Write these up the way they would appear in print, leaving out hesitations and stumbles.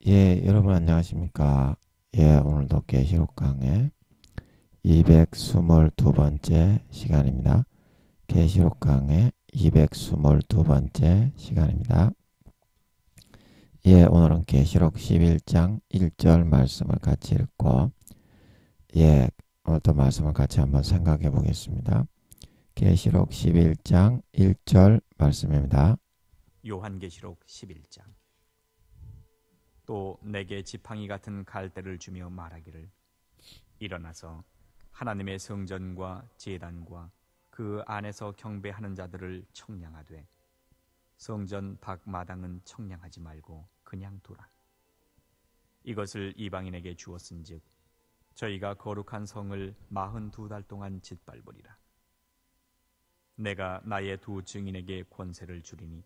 여러분 안녕하십니까? 오늘도 계시록 강의 222번째 시간입니다. 계시록 강의 222번째 시간입니다. 오늘은 계시록 11장 1절 말씀을 같이 읽고 오늘도 말씀을 같이 한번 생각해 보겠습니다. 계시록 11장 1절 말씀입니다. 요한계시록 11장. 또 내게 지팡이 같은 갈대를 주며 말하기를, 일어나서 하나님의 성전과 제단과 그 안에서 경배하는 자들을 청량하되 성전 밖 마당은 청량하지 말고 그냥 두라. 이것을 이방인에게 주었은즉 저희가 거룩한 성을 42달 동안 짓밟으리라. 내가 나의 두 증인에게 권세를 주리니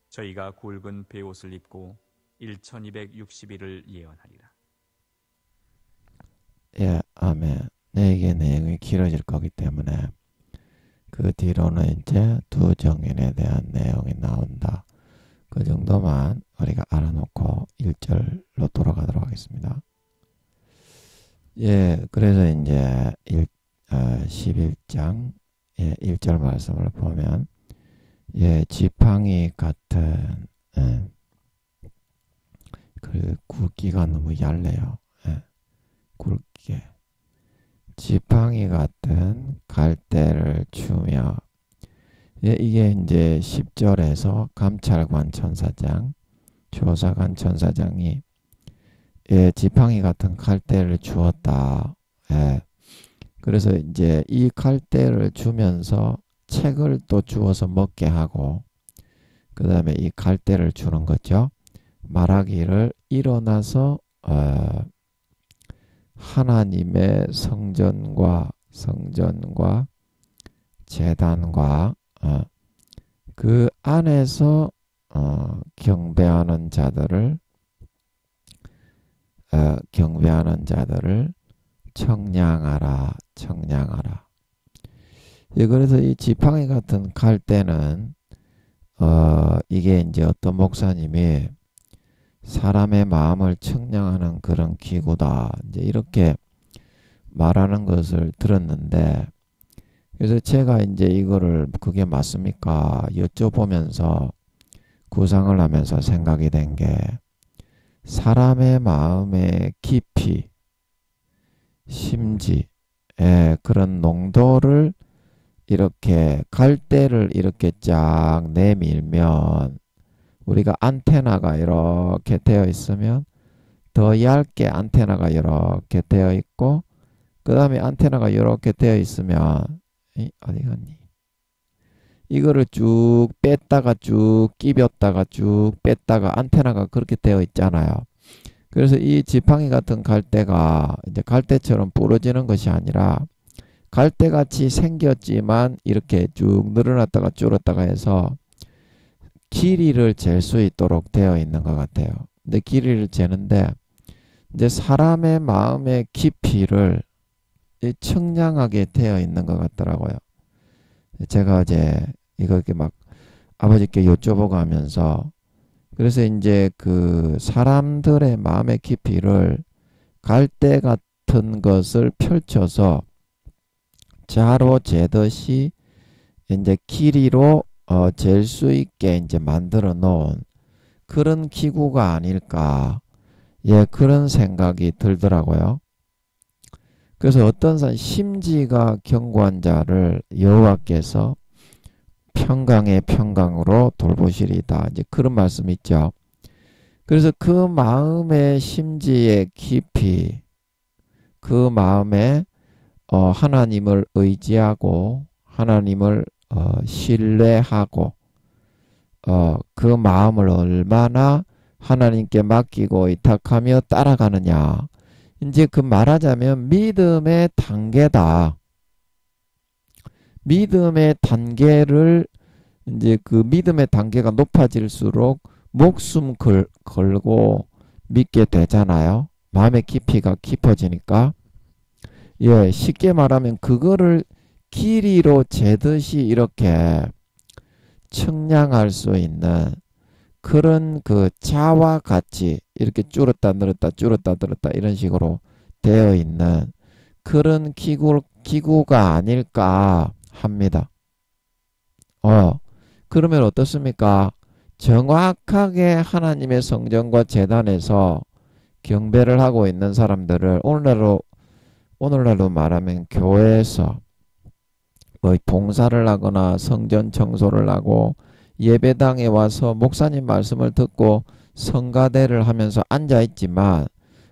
저희가 굵은 베옷을 입고 1260일을 예언하리라. 아멘. 이게 내용이 길어질 거기 때문에 그 뒤로는 이제 두 정인에 대한 내용이 나온다. 그 정도만 우리가 알아놓고 1절로 돌아가도록 하겠습니다. 그래서 이제 11장 1절 말씀을 보면 지팡이 같은 그 굵기가 너무 얇네요. 굵게 지팡이 같은 갈대를 주며 이게 이제 10절에서 감찰관 천사장 조사관 천사장이 지팡이 같은 갈대를 주었다. 그래서 이제 이 갈대를 주면서 책을 또 주어서 먹게 하고 그 다음에 이 갈대를 주는 거죠. 말하기를 일어나서 하나님의 성전과 제단과 그 안에서 경배하는 자들을 청량하라. 그래서 이 지팡이 같은 갈대는 이게 이제 어떤 목사님이 사람의 마음을 청량하는 그런 기구다. 이제 이렇게 말하는 것을 들었는데, 그래서 제가 이제 이거를 그게 맞습니까? 여쭤보면서 구상을 하면서 생각이 된 게, 사람의 마음의 깊이, 심지, 그런 농도를 이렇게 갈대를 이렇게 쫙 내밀면 우리가 안테나가 이렇게 되어 있으면 더 얇게 안테나가 이렇게 되어 있고 그 다음에 안테나가 이렇게 되어 있으면 어디 갔니? 이거를 쭉 뺐다가 쭉 끼볐다가 쭉 뺐다가 안테나가 그렇게 되어 있잖아요. 그래서 이 지팡이 같은 갈대가 이제 갈대처럼 부러지는 것이 아니라 갈대같이 생겼지만 이렇게 쭉 늘어났다가 줄었다가 해서 길이를 잴 수 있도록 되어 있는 것 같아요. 근데 길이를 재는데 이제 사람의 마음의 깊이를 청량하게 되어 있는 것 같더라고요. 제가 어제 이거 이렇게 막 아버지께 여쭤보고 하면서 그래서 이제 그 사람들의 마음의 깊이를 갈대 같은 것을 펼쳐서 자로 재듯이 이제 길이로 잴 수 있게 이제 만들어 놓은 그런 기구가 아닐까. 그런 생각이 들더라고요. 그래서 어떤 사람 심지가 견고한 자를 여호와께서 평강의 평강으로 돌보시리다. 이제 그런 말씀 있죠. 그래서 그 마음의 심지의 깊이, 그 마음에 하나님을 의지하고 하나님을 신뢰하고 그 마음을 얼마나 하나님께 맡기고 의탁하며 따라가느냐. 이제 그 말하자면 믿음의 단계다. 믿음의 단계를 이제 그 믿음의 단계가 높아질수록 목숨 걸고 믿게 되잖아요. 마음의 깊이가 깊어지니까. 쉽게 말하면 그거를 길이로 재듯이 이렇게 청량할 수 있는 그런 그 자와 같이 이렇게 줄었다 늘었다 줄었다 늘었다 이런 식으로 되어 있는 그런 기구가 아닐까 합니다. 그러면 어떻습니까? 정확하게 하나님의 성전과 제단에서 경배를 하고 있는 사람들을 오늘날로 말하면 교회에서 뭐 봉사를 하거나 성전 청소를 하고 예배당에 와서 목사님 말씀을 듣고 성가대를 하면서 앉아있지만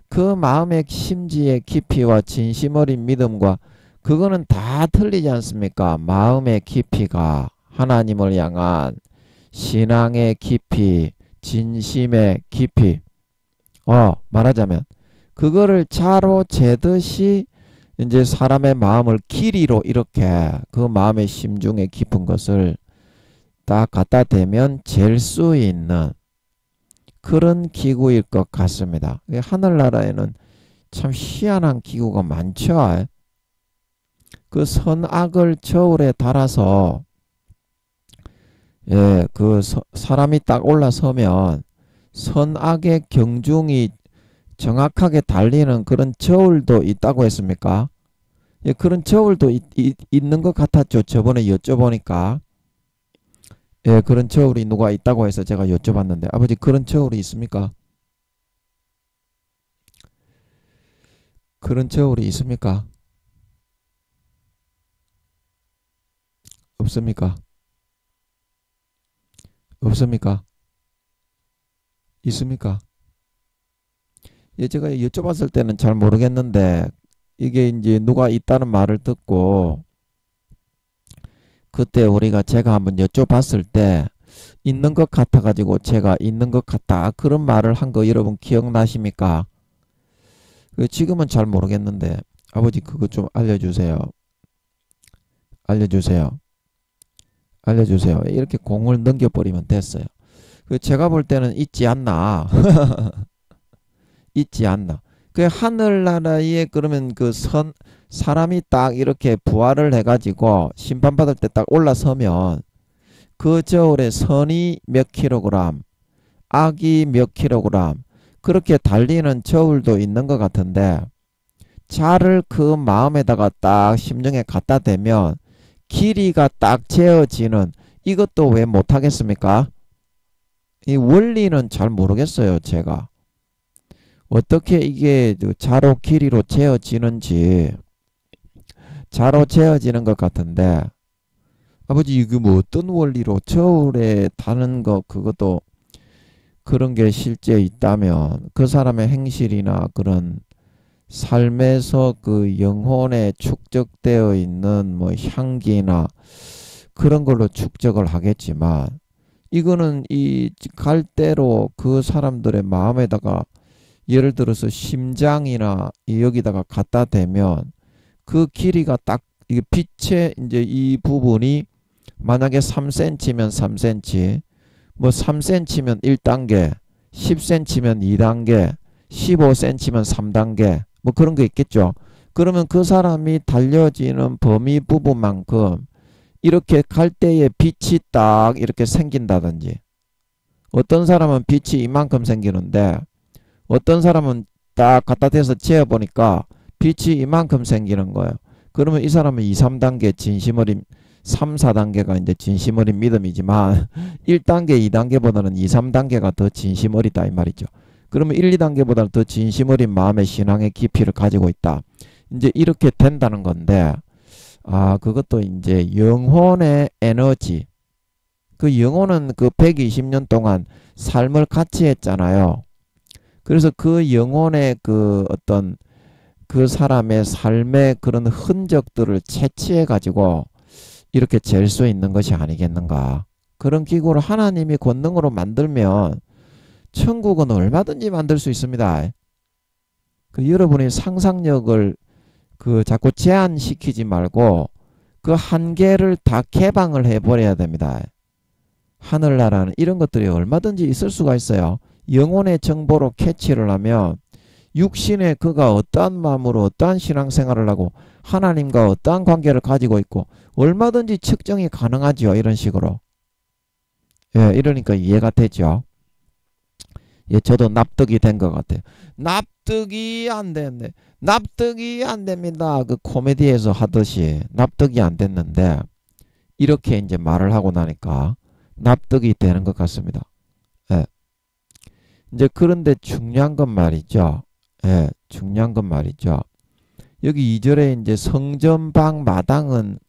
그 마음의 심지의 깊이와 진심 어린 믿음과 그거는 다 틀리지 않습니까? 마음의 깊이가 하나님을 향한 신앙의 깊이, 진심의 깊이. 말하자면 그거를 자로 재듯이 이제 사람의 마음을 길이로 이렇게 그 마음의 심중에 깊은 것을 딱 갖다 대면 잴 수 있는 그런 기구일 것 같습니다. 하늘나라에는 참 희한한 기구가 많죠. 그 선악을 저울에 달아서 그 사람이 딱 올라서면 선악의 경중이 정확하게 달리는 그런 저울도 있다고 했습니까? 그런 저울도 있는 것 같았죠. 저번에 여쭤보니까. 그런 저울이 누가 있다고 해서 제가 여쭤봤는데 아버지 그런 저울이 있습니까? 그런 저울이 있습니까? 없습니까? 없습니까? 있습니까? 제가 여쭤봤을 때는 잘 모르겠는데 이게 이제 누가 있다는 말을 듣고 그때 제가 한번 여쭤봤을 때 있는 것 같아 가지고 제가 있는 것 같다 그런 말을 한 거 여러분 기억나십니까? 지금은 잘 모르겠는데 아버지 그거 좀 알려주세요. 알려주세요. 알려주세요. 이렇게 공을 넘겨버리면 됐어요. 제가 볼 때는 있지 않나. 있지 않나. 하늘나라에 그러면 사람이 딱 이렇게 부활을 해가지고 심판받을 때 딱 올라서면 그 저울에 선이 몇 킬로그램, 악이 몇 킬로그램 그렇게 달리는 저울도 있는 것 같은데 자를 그 마음에다가 딱 심정에 갖다 대면 길이가 딱 재어지는 이것도 왜 못하겠습니까? 이 원리는 잘 모르겠어요. 제가 어떻게 이게 자로 길이로 재어지는지 자로 재어지는 것 같은데 아버지 이게 뭐 어떤 원리로 저울에 다는 거 그것도 그런 게 실제 있다면 그 사람의 행실이나 그런 삶에서 그 영혼에 축적되어 있는 뭐 향기나 그런 걸로 축적을 하겠지만 이거는 이 갈대로 그 사람들의 마음에다가 예를 들어서 심장이나 여기다가 갖다 대면 그 길이가 딱 이게 빛의 이제 이 부분이 만약에 3cm면 3cm 뭐 3cm면 1단계 10cm면 2단계 15cm면 3단계 뭐 그런 거 있겠죠. 그러면 그 사람이 달려지는 범위 부분만큼 이렇게 갈대에 빛이 딱 이렇게 생긴다든지 어떤 사람은 빛이 이만큼 생기는데 어떤 사람은 딱 갖다 대서 재어보니까 빛이 이만큼 생기는 거예요. 그러면 이 사람은 2, 3단계 진심어린 3, 4단계가 이제 진심어린 믿음이지만 1단계, 2단계보다는 2, 3단계가 더 진심어리다 이 말이죠. 그러면 1, 2단계보다는 더 진심어린 마음의 신앙의 깊이를 가지고 있다. 이제 이렇게 된다는 건데 그것도 이제 영혼의 에너지 그 영혼은 그 120년 동안 삶을 같이 했잖아요. 그래서 그 영혼의 그 어떤 그 사람의 삶의 그런 흔적들을 채취해 가지고 이렇게 잴 수 있는 것이 아니겠는가. 그런 기구를 하나님이 권능으로 만들면 천국은 얼마든지 만들 수 있습니다. 여러분의 상상력을 자꾸 제한시키지 말고 그 한계를 다 개방을 해버려야 됩니다. 하늘나라는 이런 것들이 얼마든지 있을 수가 있어요. 영혼의 정보로 캐치를 하면 육신의 그가 어떠한 마음으로 어떠한 신앙생활을 하고 하나님과 어떠한 관계를 가지고 있고 얼마든지 측정이 가능하죠. 이런 식으로. 이러니까 이해가 되죠. 예, 저도 납득이 된 것 같아요. 납득이 안 됐네. 납득이 안 됩니다. 그 코미디에서 하듯이 납득이 안 됐는데 이렇게 이제 말을 하고 나니까 납득이 되는 것 같습니다. 예. 이제 그런데 중요한 건 말이죠. 예, 중요한 건 말이죠. 여기 2절에 이제 성전방 마당은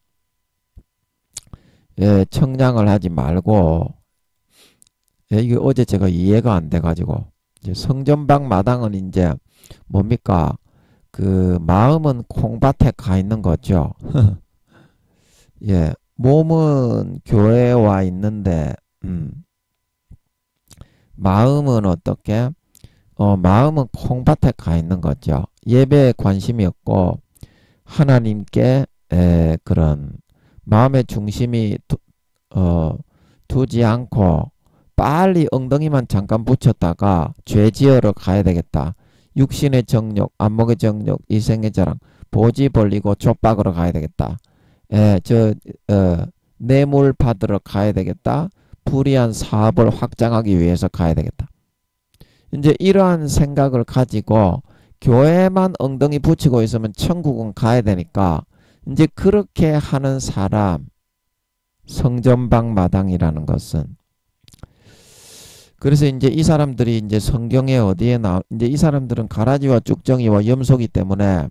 예, 청량을 하지 말고 예, 이게 어제 제가 이해가 안 돼가지고 이제 성전방 마당은 이제 뭡니까? 그 마음은 콩밭에 가 있는 거죠. 예, 몸은 교회에 와 있는데 마음은 어떻게? 마음은 콩밭에 가 있는 거죠. 예배에 관심이 없고 하나님께 그런 마음의 중심이 두지 않고 빨리 엉덩이만 잠깐 붙였다가 죄 지으러 가야 되겠다. 육신의 정욕, 안목의 정욕, 이생의 자랑, 보지 벌리고 족박으로 가야 되겠다. 뇌물 받으러 가야 되겠다. 불의한 사업을 확장하기 위해서 가야 되겠다. 이제 이러한 생각을 가지고 교회만 엉덩이 붙이고 있으면 천국은 가야 되니까 이제 그렇게 하는 사람, 성전방 마당이라는 것은 그래서 이제 이 사람들이 이제 성경에 어디에 이제 이 사람들은 가라지와 쭉정이와 염소기 때문에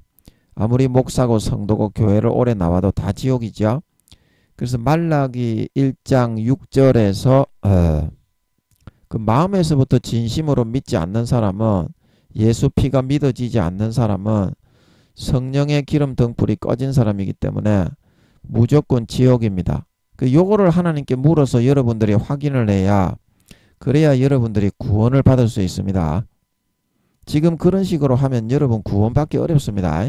아무리 목사고 성도고 교회를 오래 나와도 다 지옥이죠. 그래서 말라기 1장 6절에서 그 마음에서부터 진심으로 믿지 않는 사람은 예수 피가 믿어지지 않는 사람은 성령의 기름 등불이 꺼진 사람이기 때문에 무조건 지옥입니다. 그 요거를 하나님께 물어서 여러분들이 확인을 해야 그래야 여러분들이 구원을 받을 수 있습니다. 지금 그런 식으로 하면 여러분 구원받기 어렵습니다.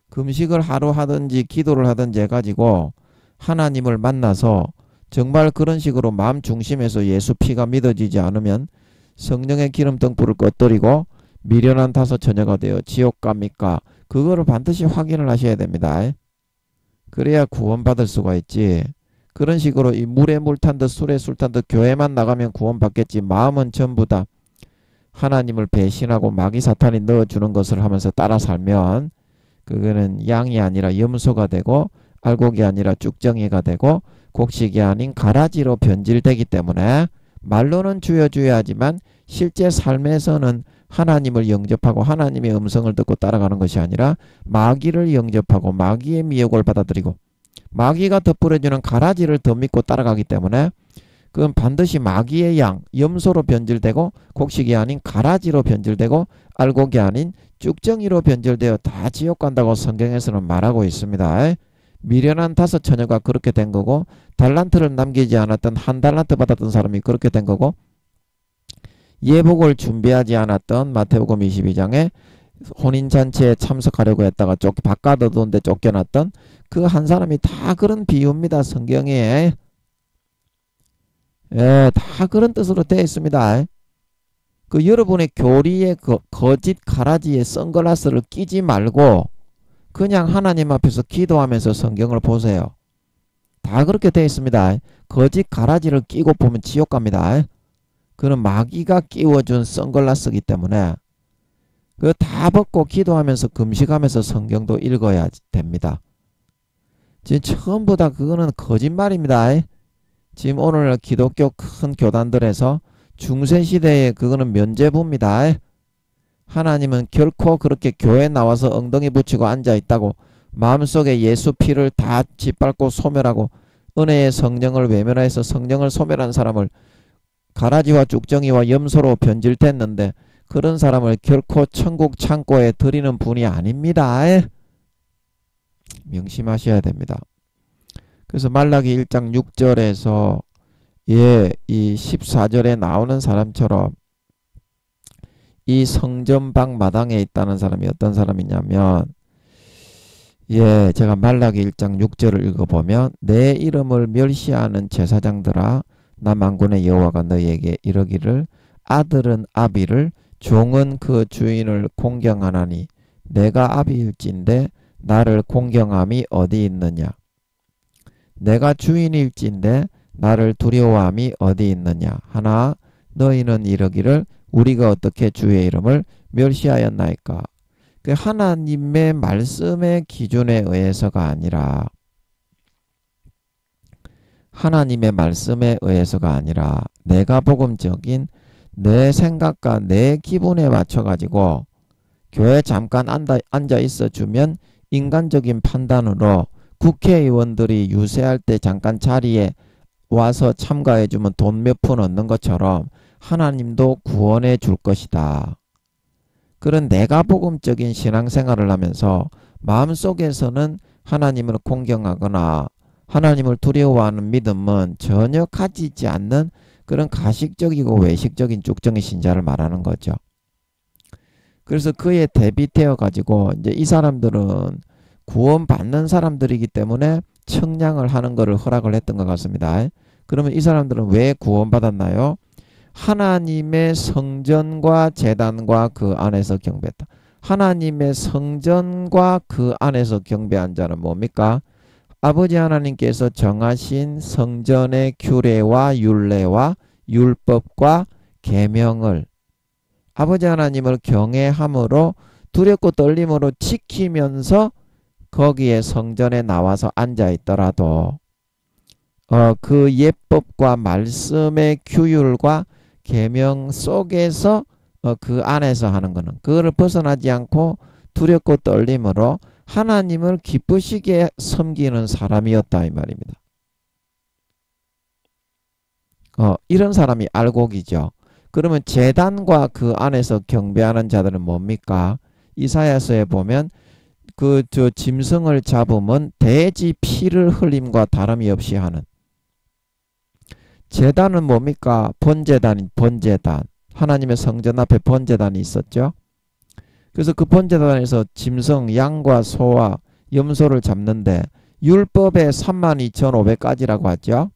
금식을 하루 하든지 기도를 하든지 해가지고 하나님을 만나서 정말 그런 식으로 마음 중심에서 예수 피가 믿어지지 않으면 성령의 기름 등불을 꺼뜨리고 미련한 다섯 처녀가 되어 지옥 갑니까? 그거를 반드시 확인을 하셔야 됩니다. 그래야 구원받을 수가 있지. 그런 식으로 이 물에 물 탄 듯 술에 술 탄 듯 교회만 나가면 구원받겠지. 마음은 전부 다 하나님을 배신하고 마귀 사탄이 넣어주는 것을 하면서 따라 살면 그거는 양이 아니라 염소가 되고 알곡이 아니라 쭉정이가 되고 곡식이 아닌 가라지로 변질되기 때문에 말로는 주여 주여 하지만 실제 삶에서는 하나님을 영접하고 하나님의 음성을 듣고 따라가는 것이 아니라 마귀를 영접하고 마귀의 미혹을 받아들이고 마귀가 덧뿌려주는 가라지를 더 믿고 따라가기 때문에 그건 반드시 마귀의 양, 염소로 변질되고 곡식이 아닌 가라지로 변질되고 알곡이 아닌 쭉정이로 변질되어 다 지옥 간다고 성경에서는 말하고 있습니다. 미련한 다섯 처녀가 그렇게 된 거고 달란트를 남기지 않았던 한 달란트 받았던 사람이 그렇게 된 거고 예복을 준비하지 않았던 마태복음 22장에 혼인잔치에 참석하려고 했다가 바깥 어두운데 쫓겨났던 그 한 사람이 다 그런 비유입니다. 성경에 다 그런 뜻으로 되어 있습니다. 그 여러분의 교리의 거짓 가라지에 선글라스를 끼지 말고 그냥 하나님 앞에서 기도하면서 성경을 보세요. 다 그렇게 되어 있습니다. 거짓 가라지를 끼고 보면 지옥 갑니다. 그는 마귀가 끼워준 선글라스이기 때문에 그 다 벗고 기도하면서 금식하면서 성경도 읽어야 됩니다. 지금 전부 다 그거는 거짓말입니다. 지금 오늘 기독교 큰 교단들에서 중세시대에 그거는 면죄부입니다. 하나님은 결코 그렇게 교회 나와서 엉덩이 붙이고 앉아있다고 마음속에 예수 피를 다 짓밟고 소멸하고 은혜의 성령을 외면해서 성령을 소멸한 사람을 가라지와 쭉정이와 염소로 변질됐는데 그런 사람을 결코 천국 창고에 들이는 분이 아닙니다. 명심하셔야 됩니다. 그래서 말라기 1장 6절에서 이 14절에 나오는 사람처럼 이 성전방 마당에 있다는 사람이 어떤 사람이냐면 제가 말라기 1장 6절을 읽어보면 내 이름을 멸시하는 제사장들아 나 만군의 여호와가 너희에게 이르기를 아들은 아비를 종은 그 주인을 공경하나니 내가 아비일진데 나를 공경함이 어디 있느냐 내가 주인일진데 나를 두려워함이 어디 있느냐 하나 너희는 이러기를 우리가 어떻게 주의 이름을 멸시하였나이까. 그 하나님의 말씀의 기준에 의해서가 아니라 하나님의 말씀에 의해서가 아니라 내가 복음적인 내 생각과 내 기분에 맞춰 가지고 교회 잠깐 앉아 있어 주면 인간적인 판단으로 국회의원들이 유세할 때 잠깐 자리에 와서 참가해 주면 돈 몇 푼 얻는 것처럼 하나님도 구원해 줄 것이다. 그런 내가 복음적인 신앙생활을 하면서 마음속에서는 하나님을 공경하거나 하나님을 두려워하는 믿음은 전혀 가지지 않는 그런 가식적이고 외식적인 쭉정이 신자를 말하는 거죠. 그래서 그에 대비되어 가지고 이제 이 사람들은 구원받는 사람들이기 때문에 청량을 하는 것을 허락을 했던 것 같습니다. 그러면 이 사람들은 왜 구원받았나요? 하나님의 성전과 제단과 그 안에서 경배했다. 하나님의 성전과 그 안에서 경배한 자는 뭡니까? 아버지 하나님께서 정하신 성전의 규례와 율례와 율법과 계명을 아버지 하나님을 경외함으로 두렵고 떨림으로 지키면서 거기에 성전에 나와서 앉아 있더라도 그 예법과 말씀의 규율과 계명 속에서 그 안에서 하는 거는 그거를 벗어나지 않고 두렵고 떨림으로 하나님을 기쁘시게 섬기는 사람이었다 이 말입니다. 이런 사람이 알곡이죠. 그러면 제단과 그 안에서 경배하는 자들은 뭡니까? 이사야서에 보면 그 짐승을 잡으면 돼지 피를 흘림과 다름이 없이 하는 제단은 뭡니까? 번제단. 하나님의 성전 앞에 번제단이 있었죠. 그래서 그 번제단에서 짐승, 양과 소와 염소를 잡는데 율법에 32,500가지라고 하죠.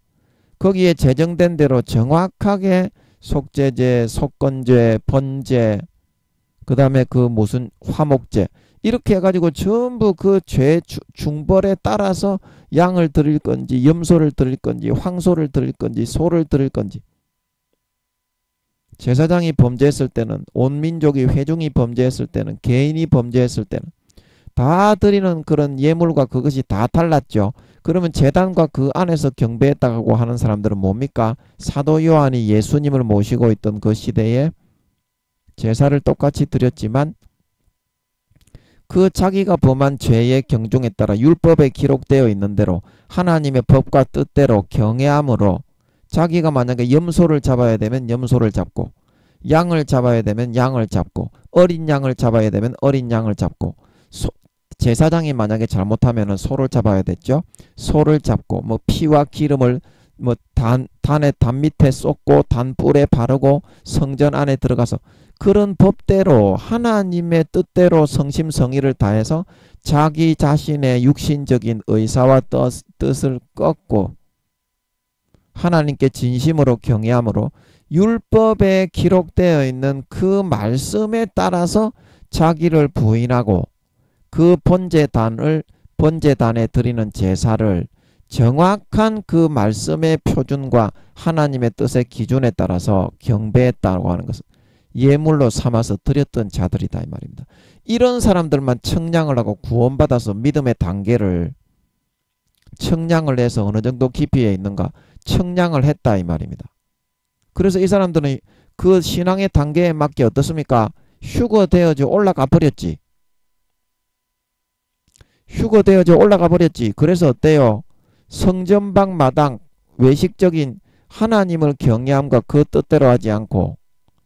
거기에 제정된 대로 정확하게 속죄제, 속건제, 번제, 그 다음에 그 무슨 화목제 이렇게 해가지고 전부 그 죄 중벌에 따라서 양을 드릴 건지 염소를 드릴 건지 황소를 드릴 건지 소를 드릴 건지 제사장이 범죄했을 때는 온 민족이 회중이 범죄했을 때는 개인이 범죄했을 때는 다 드리는 그런 예물과 그것이 다 달랐죠. 그러면 제단과 그 안에서 경배했다고 하는 사람들은 뭡니까? 사도 요한이 예수님을 모시고 있던 그 시대에 제사를 똑같이 드렸지만 그 자기가 범한 죄의 경중에 따라 율법에 기록되어 있는 대로 하나님의 법과 뜻대로 경외함으로 자기가 만약에 염소를 잡아야 되면 염소를 잡고 양을 잡아야 되면 양을 잡고 어린 양을 잡아야 되면 어린 양을 잡고 제사장이 만약에 잘못하면 소를 잡아야 됐죠. 소를 잡고 뭐 피와 기름을 뭐 단의 단 밑에 쏟고 단뿔에 바르고 성전 안에 들어가서 그런 법대로 하나님의 뜻대로 성심성의를 다해서 자기 자신의 육신적인 의사와 뜻을 꺾고 하나님께 진심으로 경외함으로 율법에 기록되어 있는 그 말씀에 따라서 자기를 부인하고 그 번제단에 드리는 제사를 정확한 그 말씀의 표준과 하나님의 뜻의 기준에 따라서 경배했다고 하는 것은 예물로 삼아서 드렸던 자들이다 이 말입니다. 이런 사람들만 청량을 하고 구원받아서 믿음의 단계를 청량을 해서 어느 정도 깊이에 있는가 청량을 했다 이 말입니다. 그래서 이 사람들은 그 신앙의 단계에 맞게 어떻습니까? 휴거되어져 올라가 버렸지. 휴거되어져 올라가 버렸지. 그래서 어때요? 성전방 마당 외식적인 하나님을 경외함과 그 뜻대로 하지 않고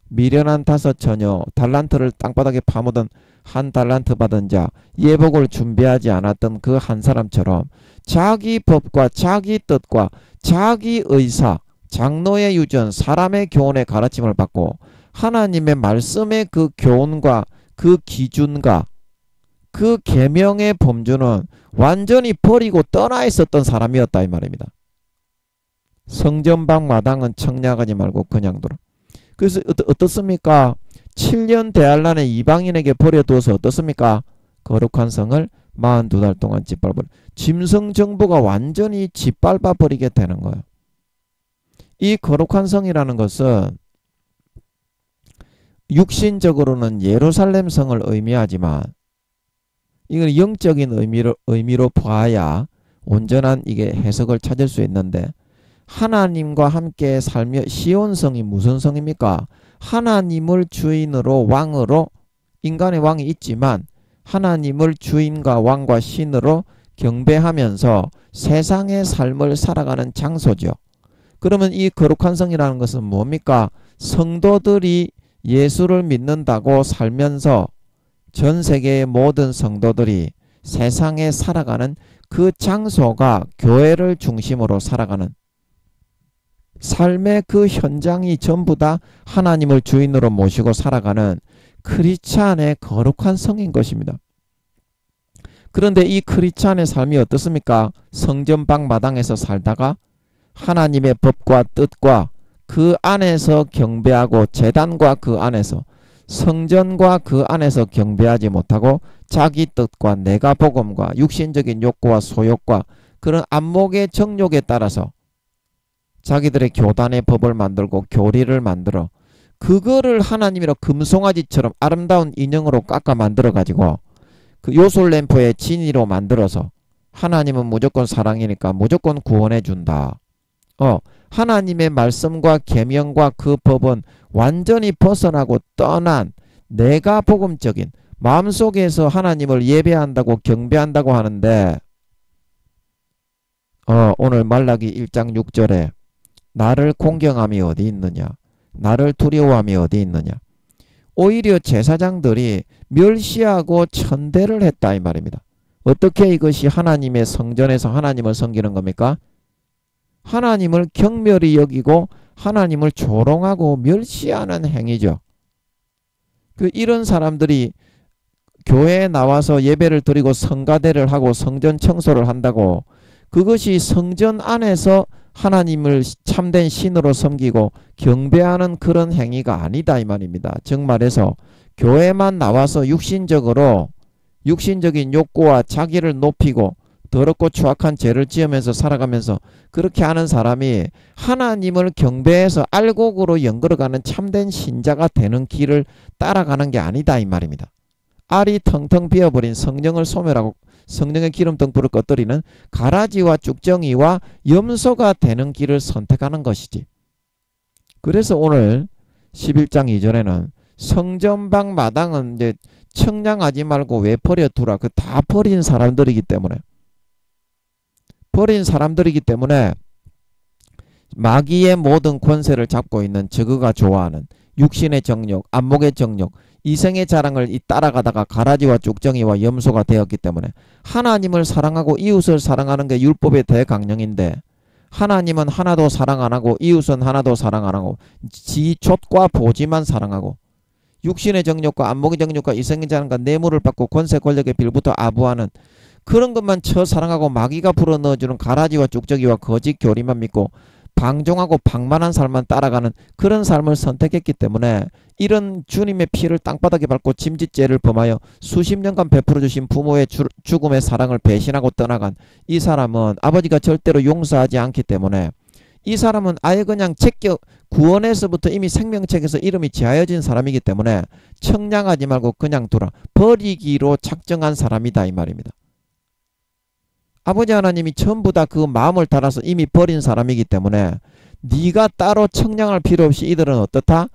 미련한 5처녀 달란트를 땅바닥에 파묻은 한 달란트 받은 자 예복을 준비하지 않았던 그 한 사람처럼 자기 법과 자기 뜻과 자기 의사 장로의 유전 사람의 교훈의 가르침을 받고 하나님의 말씀의 그 교훈과 그 기준과 그 계명의 범주는 완전히 버리고 떠나 있었던 사람이었다 이 말입니다. 성전방 마당은 청량하지 말고 그냥 돌아. 그래서 어떻습니까? 7년 대환란에 이방인에게 버려두어서 어떻습니까? 거룩한 성을 42달 동안 짓밟아버려. 짐승 정부가 완전히 짓밟아 버리게 되는 거예요. 이 거룩한 성이라는 것은 육신적으로는 예루살렘 성을 의미하지만 이걸 영적인 의미로 봐야 온전한 이게 해석을 찾을 수 있는데, 하나님과 함께 살며 시온성이 무슨 성입니까? 하나님을 주인으로 왕으로, 인간의 왕이 있지만 하나님을 주인과 왕과 신으로 경배하면서 세상의 삶을 살아가는 장소죠. 그러면 이 거룩한 성이라는 것은 뭡니까? 성도들이 예수를 믿는다고 살면서 전 세계의 모든 성도들이 세상에 살아가는 그 장소가 교회를 중심으로 살아가는 삶의 그 현장이 전부 다 하나님을 주인으로 모시고 살아가는 크리스찬의 거룩한 성인 것입니다. 그런데 이 크리스찬의 삶이 어떻습니까? 성전방 마당에서 살다가 하나님의 법과 뜻과 그 안에서 경배하고 제단과 그 안에서 성전과 그 안에서 경배하지 못하고 자기 뜻과 내가 복음과 육신적인 욕구와 소욕과 그런 안목의 정욕에 따라서 자기들의 교단의 법을 만들고 교리를 만들어 그거를 하나님이라 금송아지처럼 아름다운 인형으로 깎아 만들어 가지고 그 요술램프의 진이로 만들어서 하나님은 무조건 사랑이니까 무조건 구원해 준다. 하나님의 말씀과 계명과 그 법은 완전히 벗어나고 떠난 내가 복음적인 마음속에서 하나님을 예배한다고 경배한다고 하는데, 오늘 말라기 1장 6절에 나를 공경함이 어디 있느냐, 나를 두려워함이 어디 있느냐, 오히려 제사장들이 멸시하고 천대를 했다 이 말입니다. 어떻게 이것이 하나님의 성전에서 하나님을 섬기는 겁니까? 하나님을 경멸히 여기고 하나님을 조롱하고 멸시하는 행위죠. 이런 사람들이 교회에 나와서 예배를 드리고 성가대를 하고 성전 청소를 한다고 그것이 성전 안에서 하나님을 참된 신으로 섬기고 경배하는 그런 행위가 아니다 이 말입니다. 즉 말해서 교회만 나와서 육신적인 욕구와 자기를 높이고 더럽고 추악한 죄를 지으면서 살아가면서 그렇게 하는 사람이 하나님을 경배해서 알곡으로 연걸어가는 참된 신자가 되는 길을 따라가는 게 아니다 이 말입니다. 알이 텅텅 비어버린 성령을 소멸하고 성령의 기름등불을 꺼뜨리는 가라지와 쭉정이와 염소가 되는 길을 선택하는 것이지. 그래서 오늘 11장 2절에는 성전방 마당은 이제 청량하지 말고 왜 버려두라. 그 다 버린 사람들이기 때문에 마귀의 모든 권세를 잡고 있는 저그가 좋아하는 육신의 정욕, 안목의 정욕, 이생의 자랑을 따라가다가 가라지와 쭉정이와 염소가 되었기 때문에 하나님을 사랑하고 이웃을 사랑하는 게 율법의 대강령인데 하나님은 하나도 사랑 안 하고 이웃은 하나도 사랑 안 하고 지 족과 보지만 사랑하고 육신의 정욕과 안목의 정욕과 이생의 자랑과 뇌물을 받고 권세 권력의 빌부터 아부하는 그런 것만 사랑하고 마귀가 불어넣어주는 가라지와 쭉정이와 거짓 교리만 믿고 방종하고 방만한 삶만 따라가는 그런 삶을 선택했기 때문에 이런 주님의 피를 땅바닥에 밟고 짐짓죄를 범하여 수십 년간 베풀어주신 부모의 죽음의 사랑을 배신하고 떠나간 이 사람은 아버지가 절대로 용서하지 않기 때문에 이 사람은 아예 그냥 구원에서부터 이미 생명책에서 이름이 지하여진 사람이기 때문에 청량하지 말고 그냥 두라. 버리기로 작정한 사람이다 이 말입니다. 아버지 하나님이 전부 다 그 마음을 따라서 이미 버린 사람이기 때문에 네가 따로 청량할 필요 없이 이들은 어떻다?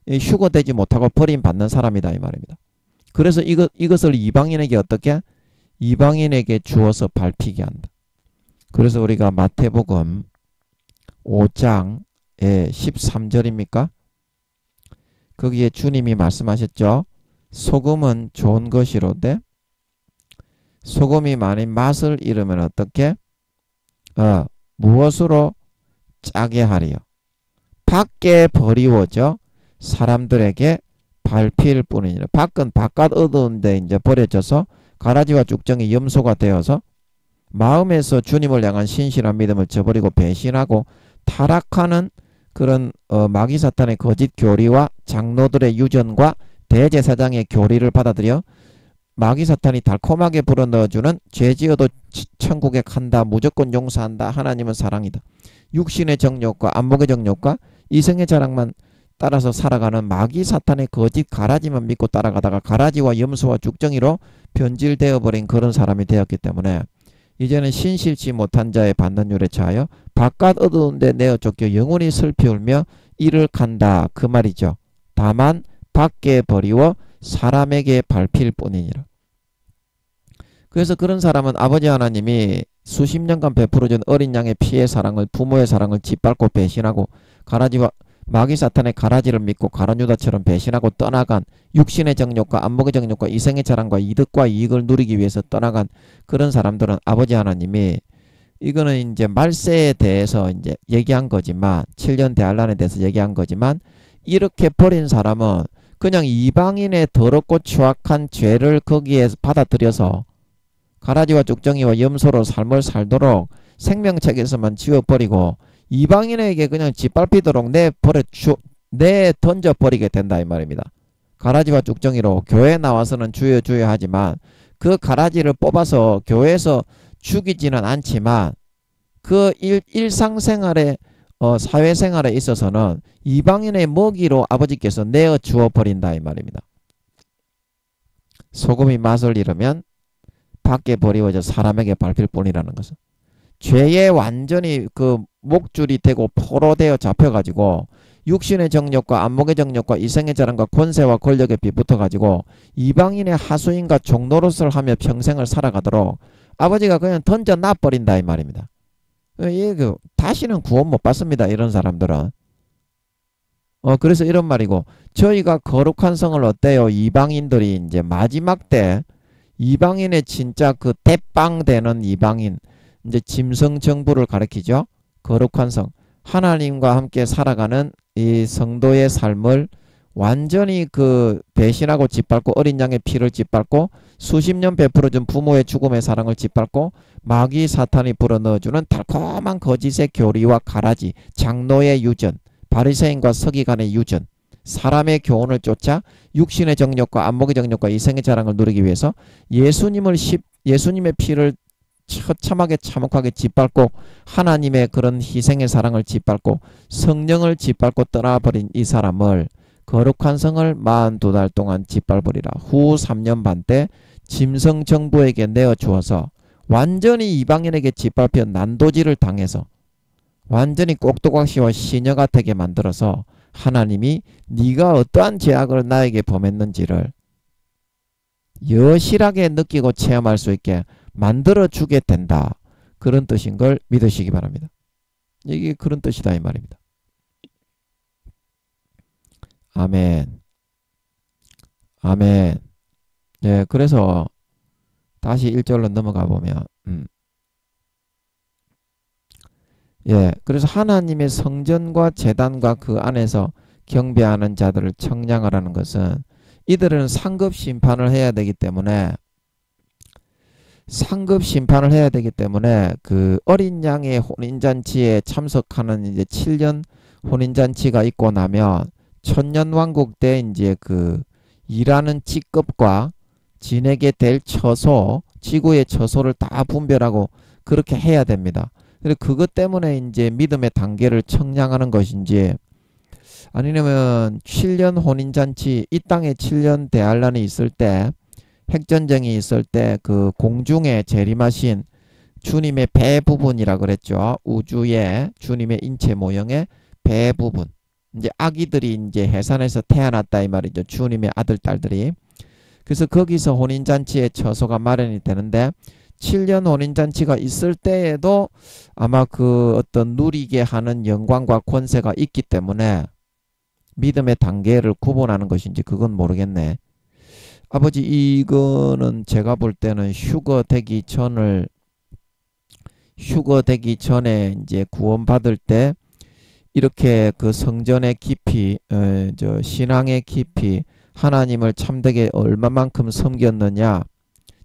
휴거되지 못하고 버림받는 사람이다 이 말입니다. 그래서 이것을 이방인에게 어떻게? 이방인에게 주어서 밟히게 한다. 그래서 우리가 마태복음 5장의 13절입니까? 거기에 주님이 말씀하셨죠. 소금은 좋은 것이로되 소금이 많이 맛을 잃으면 어떻게? 무엇으로 짜게 하리요? 밖에 버리워져 사람들에게 밟힐 뿐이니라. 밖은 바깥 어두운데 이제 버려져서 가라지와 쭉정이 염소가 되어서 마음에서 주님을 향한 신실한 믿음을 저버리고 배신하고 타락하는 그런 마귀 사탄의 거짓 교리와 장로들의 유전과 대제사장의 교리를 받아들여 마귀 사탄이 달콤하게 불어넣어주는 죄 지어도 천국에 간다, 무조건 용서한다, 하나님은 사랑이다, 육신의 정욕과 안목의 정욕과 이생의 자랑만 따라서 살아가는 마귀 사탄의 거짓 가라지만 믿고 따라가다가 가라지와 염소와 죽정이로 변질되어 버린 그런 사람이 되었기 때문에 이제는 신실치 못한 자의 반란율에 처하여 바깥 어두운 데 내어 쫓겨 영원히 슬피 울며 이를 간다 그 말이죠. 다만 밖에 버리워 사람에게 밟힐 뿐이니라. 그래서 그런 사람은 아버지 하나님이 수십 년간 베풀어준 어린 양의 피의 사랑을 부모의 사랑을 짓밟고 배신하고 가라지와 마귀 사탄의 가라지를 믿고 가룟유다처럼 배신하고 떠나간 육신의 정욕과 안목의 정욕과 이생의 자랑과 이득과 이익을 누리기 위해서 떠나간 그런 사람들은 아버지 하나님이 이거는 이제 말세에 대해서 이제 얘기한 거지만 7년 대환란에 대해서 얘기한 거지만 이렇게 버린 사람은 그냥 이방인의 더럽고 추악한 죄를 거기에 받아들여서 가라지와 죽정이와 염소로 삶을 살도록 생명책에서만 지워버리고 이방인에게 그냥 짓밟히도록 내 던져버리게 된다 이 말입니다. 가라지와 죽정이로 교회에 나와서는 주여 주여 하지만 그 가라지를 뽑아서 교회에서 죽이지는 않지만 그 일상생활에 사회생활에 있어서는 이방인의 먹이로 아버지께서 내어 주어 버린다 이 말입니다. 소금이 맛을 잃으면 밖에 버리워져 사람에게 밟힐 뿐이라는 것은 죄에 완전히 그 목줄이 되고 포로되어 잡혀가지고 육신의 정욕과 안목의 정욕과 이생의 자랑과 권세와 권력에 비붙어가지고 이방인의 하수인과 종노릇을 하며 평생을 살아가도록 아버지가 그냥 던져 놔버린다 이 말입니다. 다시는 구원 못 받습니다. 이런 사람들은. 그래서 이런 말이고 저희가 거룩한 성을 어때요? 이방인들이 이제 마지막 때 이방인의 진짜 그 대빵되는 이방인 이제 짐승정부를 가리키죠. 거룩한 성 하나님과 함께 살아가는 이 성도의 삶을 완전히 그 배신하고 짓밟고 어린 양의 피를 짓밟고 수십 년 베풀어준 부모의 죽음의 사랑을 짓밟고 마귀 사탄이 불어넣어주는 달콤한 거짓의 교리와 가라지 장로의 유전 바리새인과 서기관의 유전 사람의 교훈을 쫓아 육신의 정욕과 안목의 정욕과 이생의 자랑을 누리기 위해서 예수님의 피를 처참하게 참혹하게 짓밟고 하나님의 그런 희생의 사랑을 짓밟고 성령을 짓밟고 떠나버린 이 사람을 거룩한 성을 42달 동안 짓밟으리라. 후 3년 반 때 짐승 정부에게 내어주어서 완전히 이방인에게 짓밟혀 난도질을 당해서 완전히 꼭두각시와 시녀가 되게 만들어서 하나님이 네가 어떠한 죄악을 나에게 범했는지를 여실하게 느끼고 체험할 수 있게 만들어주게 된다. 그런 뜻인 걸 믿으시기 바랍니다. 이게 그런 뜻이다 이 말입니다. 아멘. 아멘. 예, 그래서 다시 1절로 넘어가 보면 예, 그래서 하나님의 성전과 제단과 그 안에서 경배하는 자들을 청량하라는 것은 이들은 상급 심판을 해야 되기 때문에 그 어린 양의 혼인잔치에 참석하는 이제 7년 혼인잔치가 있고 나면 천년왕국 때 이제 그 일하는 직급과 지내게 될 처소, 지구의 처소를 다 분별하고 그렇게 해야 됩니다. 그래서 그것 때문에 이제 믿음의 단계를 청량하는 것인지 아니면 7년 혼인잔치, 이 땅에 7년 대환란이 있을 때 핵전쟁이 있을 때 그 공중에 재림하신 주님의 배 부분이라 그랬죠. 우주의 주님의 인체 모형의 배 부분. 이제 아기들이 이제 해산에서 태어났다 이 말이죠. 주님의 아들, 딸들이. 그래서 거기서 혼인잔치의 처소가 마련이 되는데 7년 혼인잔치가 있을 때에도 아마 그 어떤 누리게 하는 영광과 권세가 있기 때문에 믿음의 단계를 구분하는 것인지 그건 모르겠네. 아버지 이거는 제가 볼 때는 휴거 되기 전에 이제 구원받을 때 이렇게 그 성전의 깊이 신앙의 깊이 하나님을 참되게 얼마만큼 섬겼느냐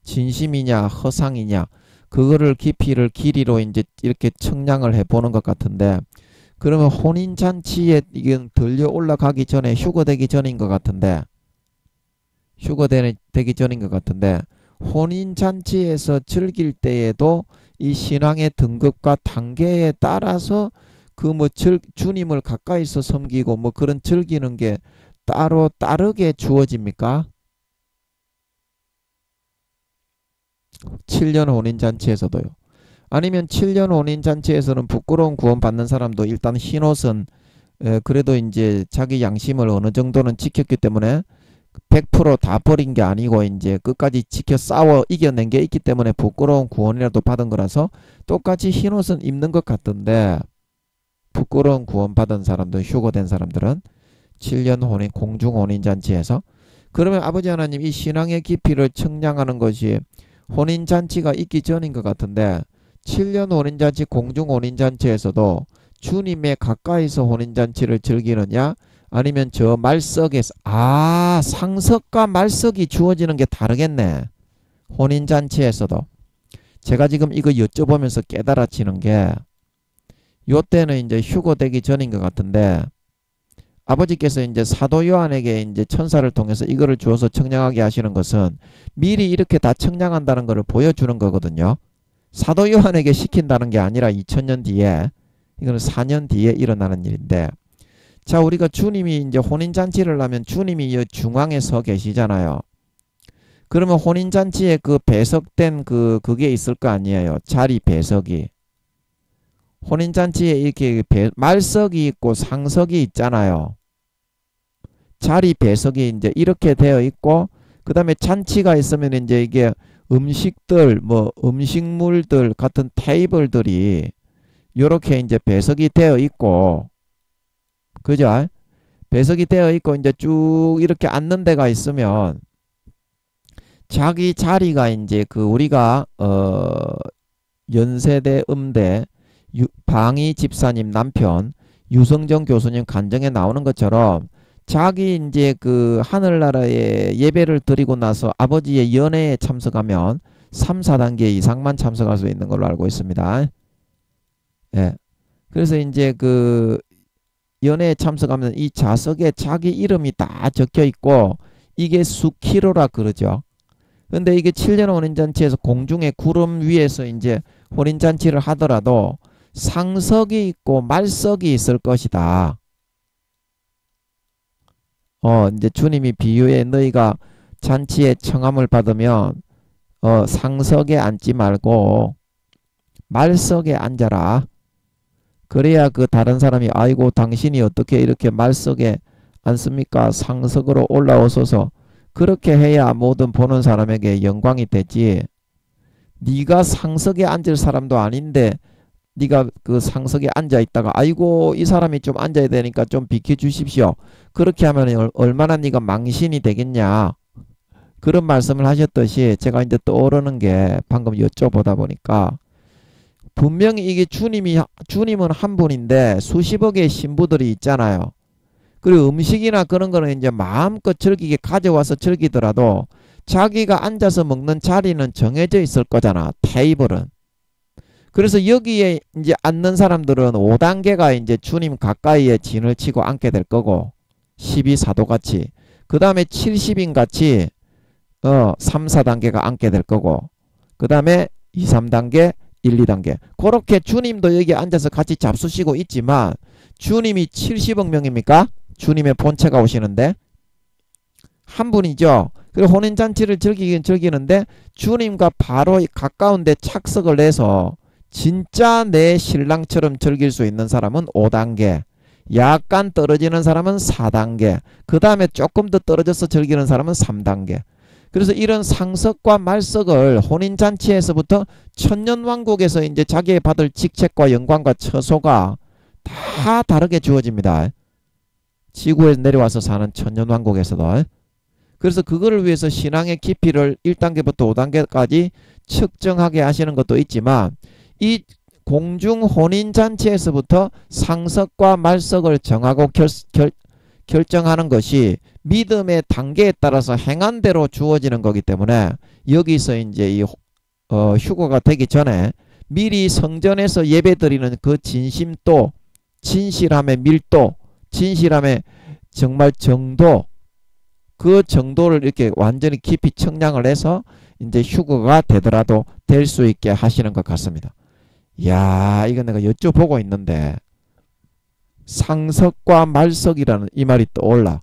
진심이냐 허상이냐 그거를 길이로 이제 이렇게 청량을 해보는 것 같은데 그러면 혼인잔치에 이건 들려 올라가기 전에 휴거되기 전인 것 같은데 혼인잔치에서 즐길 때에도 이 신앙의 등급과 단계에 따라서 그 뭐 주님을 가까이서 섬기고 뭐 그런 즐기는 게 따로 다르게 주어집니까? 7년 혼인잔치에서도요. 아니면 7년 혼인잔치에서는 부끄러운 구원 받는 사람도 일단 흰옷은 그래도 이제 자기 양심을 어느 정도는 지켰기 때문에 100%다 버린 게 아니고 이제 끝까지 지켜 싸워 이겨낸 게 있기 때문에 부끄러운 구원이라도 받은 거라서 똑같이 흰옷은 입는 것 같던데, 부끄러운 구원 받은 사람들, 휴거된 사람들은 7년 혼인 공중 혼인잔치에서, 그러면 아버지 하나님 이 신앙의 깊이를 측량하는 것이 혼인잔치가 있기 전인 것 같은데, 7년 혼인잔치 공중 혼인잔치에서도 주님의 가까이서 혼인잔치를 즐기느냐, 아니면 저 말석에서, 상석과 말석이 주어지는 게 다르겠네. 혼인잔치에서도. 제가 지금 이거 여쭤보면서 깨달아지는 게, 요때는 이제 휴거되기 전인 것 같은데, 아버지께서 이제 사도 요한에게 이제 천사를 통해서 이거를 주어서 청량하게 하시는 것은 미리 이렇게 다 청량한다는 것을 보여주는 거거든요. 사도 요한에게 시킨다는 게 아니라 2000년 뒤에, 이거는 4년 뒤에 일어나는 일인데, 자, 우리가 주님이 이제 혼인잔치를 하면 주님이 이 중앙에 서 계시잖아요. 그러면 혼인잔치에 그 배석된 그게 있을 거 아니에요. 자리 배석이. 혼인잔치에 이렇게 말석이 있고 상석이 있잖아요. 자리 배석이 이제 이렇게 되어 있고, 그 다음에 잔치가 있으면 이제 이게 음식들, 뭐 음식물들 같은 테이블들이 요렇게 이제 배석이 되어 있고, 그죠? 배석이 되어 있고 이제 쭉 이렇게 앉는 데가 있으면 자기 자리가 이제 그 우리가 연세대 음대 방희 집사님 남편 유성정 교수님 간증에 나오는 것처럼 자기 이제 그 하늘나라에 예배를 드리고 나서 아버지의 연회에 참석하면 3, 4단계 이상만 참석할 수 있는 걸로 알고 있습니다. 예. 그래서 이제 그 연회에 참석하면 이 좌석에 자기 이름이 다 적혀 있고, 이게 수키로라 그러죠. 근데 이게 7년 혼인잔치에서 공중에 구름 위에서 이제 혼인잔치를 하더라도 상석이 있고 말석이 있을 것이다. 이제 주님이 비유에 너희가 잔치에 청함을 받으면 상석에 앉지 말고 말석에 앉아라. 그래야 그 다른 사람이 아이고 당신이 어떻게 이렇게 말석에 앉습니까? 상석으로 올라오소서. 그렇게 해야 모든 보는 사람에게 영광이 되지. 네가 상석에 앉을 사람도 아닌데 네가 그 상석에 앉아 있다가 아이고 이 사람이 좀 앉아야 되니까 좀 비켜주십시오. 그렇게 하면 얼마나 네가 망신이 되겠냐. 그런 말씀을 하셨듯이 제가 이제 떠오르는 게 방금 여쭤보다 보니까 분명히 이게 주님은 한 분인데 수십억의 신부들이 있잖아요. 그리고 음식이나 그런 거는 이제 마음껏 즐기게 가져와서 즐기더라도 자기가 앉아서 먹는 자리는 정해져 있을 거잖아. 테이블은. 그래서 여기에 이제 앉는 사람들은 5단계가 이제 주님 가까이에 진을 치고 앉게 될 거고 12사도 같이, 그 다음에 70인 같이 3, 4단계가 앉게 될 거고, 그 다음에 2, 3단계 1, 2단계 그렇게 주님도 여기 앉아서 같이 잡수시고 있지만 주님이 70억 명입니까? 주님의 본체가 오시는데 한 분이죠. 그리고 혼인잔치를 즐기긴 즐기는데 주님과 바로 가까운데 착석을 해서 진짜 내 신랑처럼 즐길 수 있는 사람은 5단계, 약간 떨어지는 사람은 4단계, 그 다음에 조금 더 떨어져서 즐기는 사람은 3단계. 그래서 이런 상석과 말석을 혼인잔치에서부터 천년왕국에서 이제 자기의 받을 직책과 영광과 처소가 다 다르게 주어집니다. 지구에 내려와서 사는 천년왕국에서도. 그래서 그거를 위해서 신앙의 깊이를 1단계부터 5단계까지 측정하게 하시는 것도 있지만 이 공중 혼인잔치에서부터 상석과 말석을 정하고 결정하는 것이 믿음의 단계에 따라서 행한 대로 주어지는 거기 때문에 여기서 이제 이 휴거가 되기 전에 미리 성전에서 예배드리는 그 진심도, 진실함의 밀도, 진실함의 정말 정도, 그 정도를 이렇게 완전히 깊이 청량을 해서 이제 휴거가 되더라도 될 수 있게 하시는 것 같습니다. 이야, 이거 내가 여쭤보고 있는데 상석과 말석이라는 이 말이 떠올라.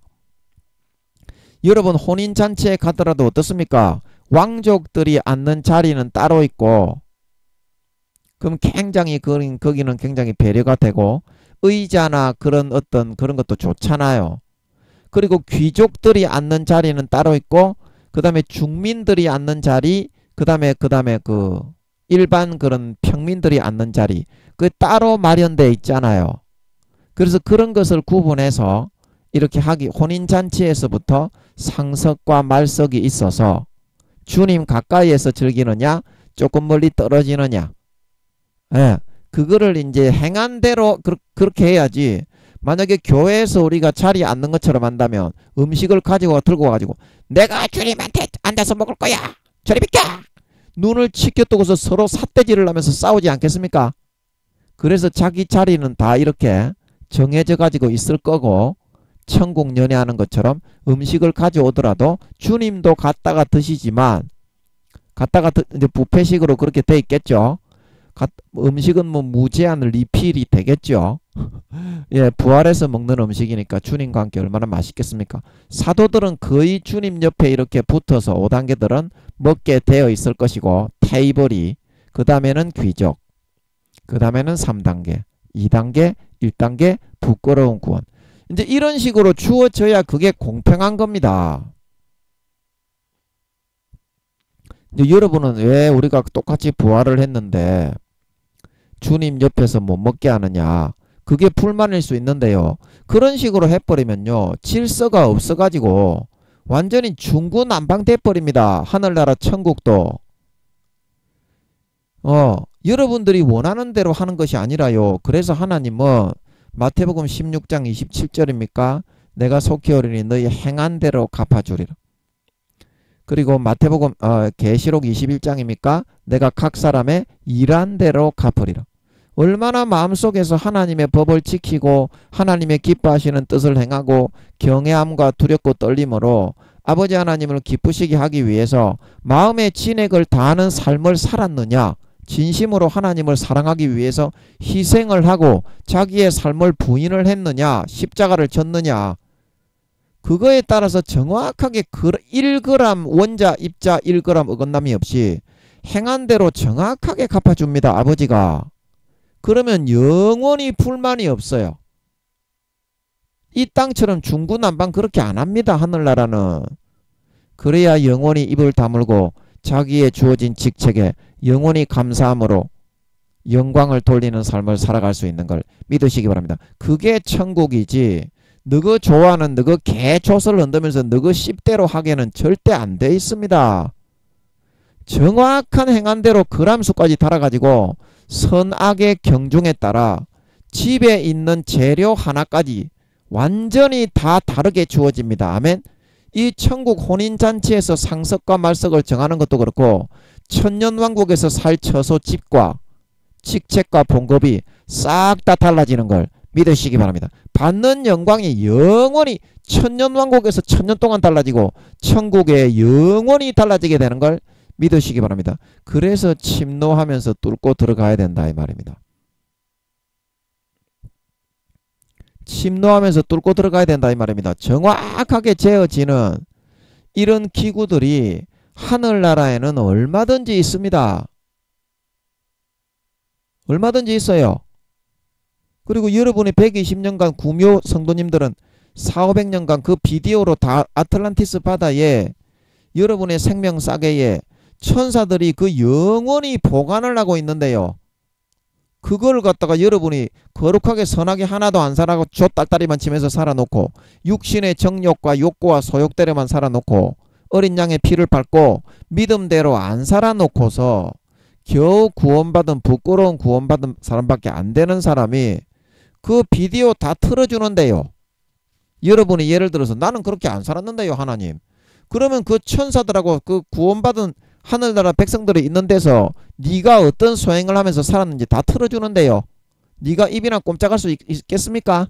여러분 혼인잔치에 가더라도 어떻습니까? 왕족들이 앉는 자리는 따로 있고, 그럼 굉장히 거기는 굉장히 배려가 되고 의자나 그런 어떤 그런 것도 좋잖아요. 그리고 귀족들이 앉는 자리는 따로 있고, 그 다음에 중민들이 앉는 자리, 그 다음에 그 일반 그런 평민들이 앉는 자리, 그 따로 마련되어 있잖아요. 그래서 그런 것을 구분해서 이렇게 하기, 혼인잔치에서부터 상석과 말석이 있어서 주님 가까이에서 즐기느냐 조금 멀리 떨어지느냐, 예, 그거를 이제 행한 대로 그렇게 해야지. 만약에 교회에서 우리가 자리에 앉는 것처럼 한다면 음식을 들고 와가지고 내가 주님한테 앉아서 먹을 거야, 저리 비켜, 눈을 치켜 뜨고서 서로 삿대질을 하면서 싸우지 않겠습니까? 그래서 자기 자리는 다 이렇게 정해져 가지고 있을 거고, 천국 연애하는 것처럼 음식을 가져오더라도 주님도 갖다가 드시지만, 이제 뷔페식으로 그렇게 돼 있겠죠. 음식은 뭐 무제한 리필이 되겠죠. 예, 부활해서 먹는 음식이니까 주님과 함께 얼마나 맛있겠습니까? 사도들은 거의 주님 옆에 이렇게 붙어서 5단계들은 먹게 되어 있을 것이고, 테이블이, 그 다음에는 귀족, 그 다음에는 3단계, 2단계, 1단계 부끄러운 구원. 이제 이런 식으로 주어져야 그게 공평한 겁니다. 이제 여러분은 왜 우리가 똑같이 부활을 했는데 주님 옆에서 못 먹게 하느냐, 그게 불만일 수 있는데요. 그런 식으로 해버리면요, 질서가 없어가지고 완전히 중구난방 돼버립니다. 하늘나라 천국도. 여러분들이 원하는 대로 하는 것이 아니라요. 그래서 하나님은 마태복음 16장 27절입니까? 내가 속히 오리니 너희 행한 대로 갚아주리라. 그리고 마태복음 계시록 21장입니까? 내가 각 사람의 일한 대로 갚으리라. 얼마나 마음속에서 하나님의 법을 지키고 하나님의 기뻐하시는 뜻을 행하고 경외함과 두렵고 떨림으로 아버지 하나님을 기쁘시게 하기 위해서 마음의 진액을 다하는 삶을 살았느냐, 진심으로 하나님을 사랑하기 위해서 희생을 하고 자기의 삶을 부인을 했느냐, 십자가를 졌느냐, 그거에 따라서 정확하게 1g 원자 입자 1g 어긋남이 없이 행한 대로 정확하게 갚아줍니다. 아버지가. 그러면 영원히 불만이 없어요. 이 땅처럼 중구난방 그렇게 안 합니다. 하늘나라는. 그래야 영원히 입을 다물고 자기의 주어진 직책에 영원히 감사함으로 영광을 돌리는 삶을 살아갈 수 있는 걸 믿으시기 바랍니다. 그게 천국이지, 너그 좋아하는 너그 개초서를 흔들면서 너그 씹대로 하기에는 절대 안 돼 있습니다. 정확한 행한대로 그람수까지 달아가지고 선악의 경중에 따라 집에 있는 재료 하나까지 완전히 다 다르게 주어집니다. 아멘. 이 천국 혼인잔치에서 상석과 말석을 정하는 것도 그렇고, 천년왕국에서 살 처소 집과 직책과 봉급이 싹 다 달라지는 걸 믿으시기 바랍니다. 받는 영광이 영원히 천년왕국에서 천년 동안 달라지고 천국에 영원히 달라지게 되는 걸 믿으시기 바랍니다. 그래서 침노하면서 뚫고 들어가야 된다 이 말입니다. 침노하면서 뚫고 들어가야 된다 이 말입니다. 정확하게 재어지는 이런 기구들이 하늘나라에는 얼마든지 있습니다. 얼마든지 있어요. 그리고 여러분이 120년간 구묘 성도님들은 400~500년간 그 비디오로 다 아틀란티스 바다에 여러분의 생명 싸개에 천사들이 그 영원히 보관을 하고 있는데요. 그걸 갖다가 여러분이 거룩하게 선하게 하나도 안 살아가고 좆딸딸이만 치면서 살아놓고 육신의 정욕과 욕구와 소욕대로만 살아놓고 어린 양의 피를 밟고 믿음대로 안 살아놓고서 겨우 구원받은, 부끄러운 구원받은 사람밖에 안 되는 사람이 그 비디오 다 틀어주는데요. 여러분이 예를 들어서 나는 그렇게 안 살았는데요 하나님. 그러면 그 천사들하고 그 구원받은 하늘나라 백성들이 있는 데서 네가 어떤 소행을 하면서 살았는지 다 틀어주는데요. 네가 입이나 꼼짝할 수 있겠습니까?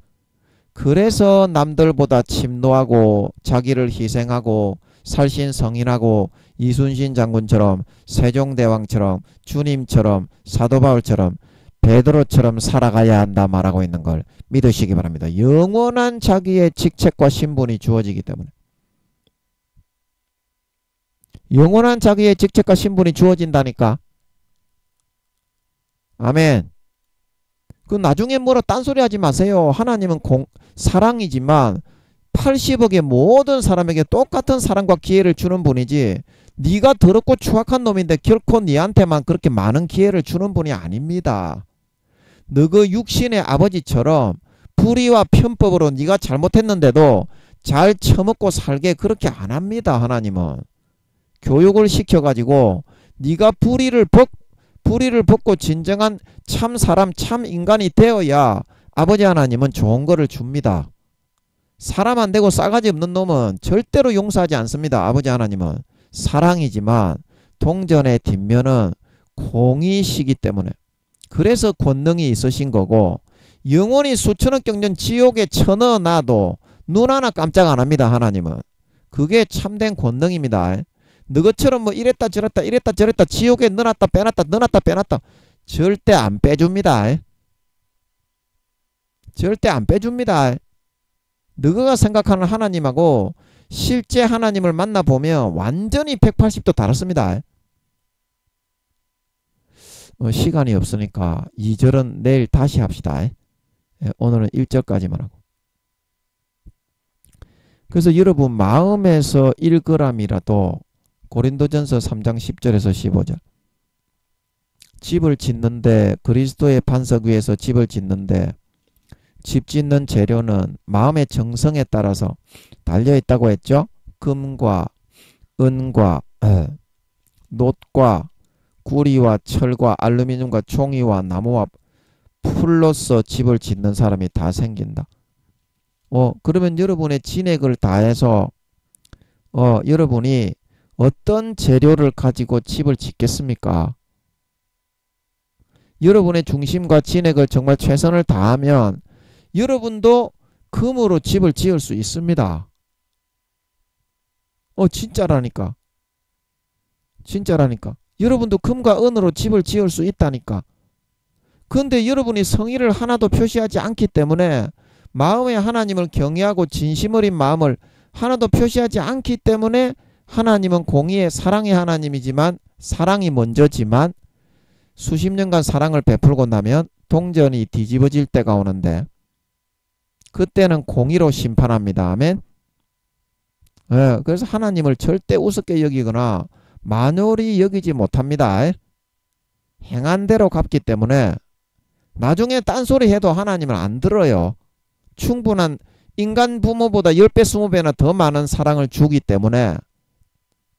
그래서 남들보다 침노하고 자기를 희생하고 살신성인하고 이순신 장군처럼 세종대왕처럼 주님처럼 사도바울처럼 베드로처럼 살아가야 한다 말하고 있는 걸 믿으시기 바랍니다. 영원한 자기의 직책과 신분이 주어지기 때문에. 영원한 자기의 직책과 신분이 주어진다니까. 아멘. 그 나중에 뭐라 딴소리 하지 마세요. 하나님은 사랑이지만 80억의 모든 사람에게 똑같은 사랑과 기회를 주는 분이지, 네가 더럽고 추악한 놈인데 결코 네한테만 그렇게 많은 기회를 주는 분이 아닙니다. 너그 육신의 아버지처럼 불의와 편법으로 네가 잘못했는데도 잘 처먹고 살게 그렇게 안 합니다. 하나님은 교육을 시켜가지고 네가 불의를 벗고 진정한 참 사람, 참 인간이 되어야 아버지 하나님은 좋은 거를 줍니다. 사람 안 되고 싸가지 없는 놈은 절대로 용서하지 않습니다. 아버지 하나님은 사랑이지만 동전의 뒷면은 공의시기 때문에, 그래서 권능이 있으신 거고, 영원히 수천억 경년 지옥에 쳐넣어놔도 눈 하나 깜짝 안 합니다. 하나님은 그게 참된 권능입니다. 너것처럼 뭐 이랬다 저랬다 지옥에 넣어놨다 빼놨다 절대 안 빼줍니다. 절대 안 빼줍니다. 너가 생각하는 하나님하고 실제 하나님을 만나보면 완전히 180도 다릅니다. 시간이 없으니까 2절은 내일 다시 합시다. 오늘은 1절까지만 하고. 그래서 여러분 마음에서 1g이라도 고린도전서 3장 10절에서 15절, 집을 짓는데, 그리스도의 반석 위에서 집을 짓는데 집 짓는 재료는 마음의 정성에 따라서 달려있다고 했죠. 금과 은과 놋과 구리와 철과 알루미늄과 종이와 나무와 풀로서 집을 짓는 사람이 다 생긴다. 그러면 여러분의 진액을 다해서 여러분이 어떤 재료를 가지고 집을 짓겠습니까? 여러분의 중심과 진액을 정말 최선을 다하면 여러분도 금으로 집을 지을 수 있습니다. 진짜라니까. 진짜라니까. 여러분도 금과 은으로 집을 지을 수 있다니까. 근데 여러분이 성의를 하나도 표시하지 않기 때문에, 마음에 하나님을 경외하고 진심 어린 마음을 하나도 표시하지 않기 때문에, 하나님은 공의의 사랑의 하나님이지만, 사랑이 먼저지만 수십 년간 사랑을 베풀고 나면 동전이 뒤집어질 때가 오는데 그때는 공의로 심판합니다. 아멘. 그래서 하나님을 절대 우습게 여기거나 만홀히 여기지 못합니다. 행한 대로 갚기 때문에 나중에 딴소리 해도 하나님은 안 들어요. 충분한 인간 부모보다 10배 20배나 더 많은 사랑을 주기 때문에,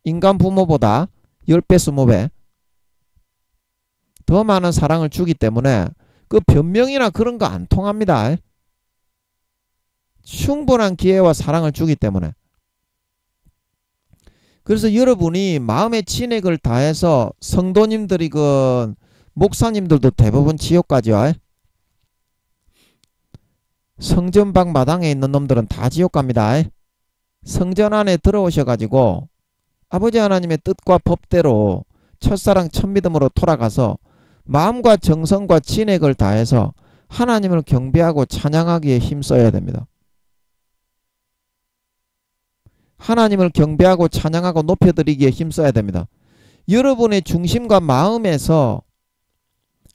인간 부모보다 10배 20배 더 많은 사랑을 주기 때문에 그 변명이나 그런 거 안 통합니다. 충분한 기회와 사랑을 주기 때문에. 그래서 여러분이 마음의 진액을 다해서, 성도님들이건 목사님들도 대부분 지옥 가죠. 성전 밖 마당에 있는 놈들은 다 지옥 갑니다. 성전 안에 들어오셔가지고 아버지 하나님의 뜻과 법대로 첫사랑 첫믿음으로 돌아가서 마음과 정성과 진액을 다해서 하나님을 경배하고 찬양하기에 힘써야 됩니다. 하나님을 경배하고 찬양하고 높여드리기에 힘써야 됩니다. 여러분의 중심과 마음에서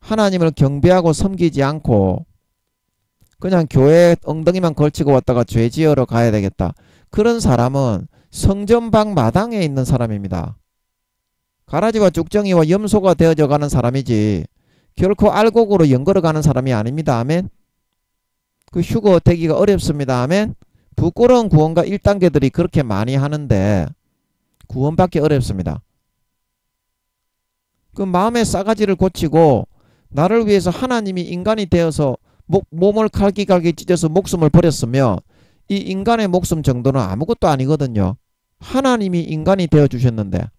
하나님을 경배하고 섬기지 않고 그냥 교회 엉덩이만 걸치고 왔다가 죄 지으러 가야 되겠다, 그런 사람은 성전 밖 마당에 있는 사람입니다. 가라지와 쭉정이와 염소가 되어져 가는 사람이지 결코 알곡으로 연걸어 가는 사람이 아닙니다. 아멘. 그 휴거 되기가 어렵습니다. 아멘. 부끄러운 구원과 1단계들이 그렇게 많이 하는데 구원받기 어렵습니다. 그 마음의 싸가지를 고치고 나를 위해서 하나님이 인간이 되어서 몸을 갈기갈기 찢어서 목숨을 버렸으면 이 인간의 목숨 정도는 아무것도 아니거든요. 하나님이 인간이 되어주셨는데,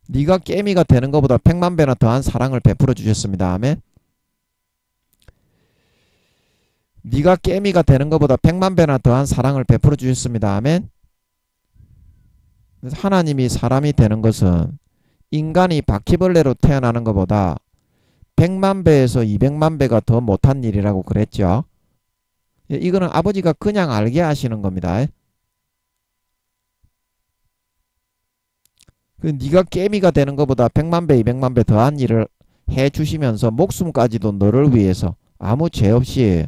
네가 깨미가 되는 것보다 100만 배나 더한 사랑을 베풀어 주셨습니다. 아멘. 네가 깨미가 되는 것보다 100만 배나 더한 사랑을 베풀어 주셨습니다. 아멘. 하나님이 사람이 되는 것은 인간이 바퀴벌레로 태어나는 것보다 100만 배에서 200만 배가 더 못한 일이라고 그랬죠. 이거는 아버지가 그냥 알게 하시는 겁니다. 네가 깨미가 되는 것보다 100만 배, 200만 배 더한 일을 해주시면서 목숨까지도 너를 위해서 아무 죄 없이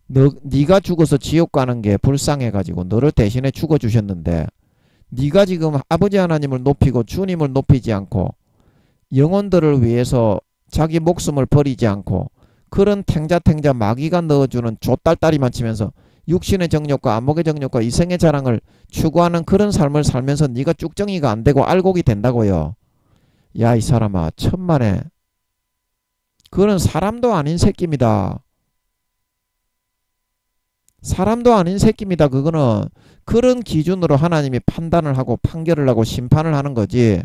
네가 죽어서 지옥 가는 게 불쌍해가지고 너를 대신에 죽어주셨는데 네가 지금 아버지 하나님을 높이고 주님을 높이지 않고 영혼들을 위해서 자기 목숨을 버리지 않고 그런 탱자탱자 마귀가 넣어주는 좆딸딸이만 치면서 육신의 정욕과 안목의 정욕과 이생의 자랑을 추구하는 그런 삶을 살면서 네가 쭉정이가 안 되고 알곡이 된다고요. 야, 이 사람아, 천만에. 그거는 사람도 아닌 새끼입니다. 사람도 아닌 새끼입니다. 그거는 그런 기준으로 하나님이 판단을 하고 판결을 하고 심판을 하는 거지.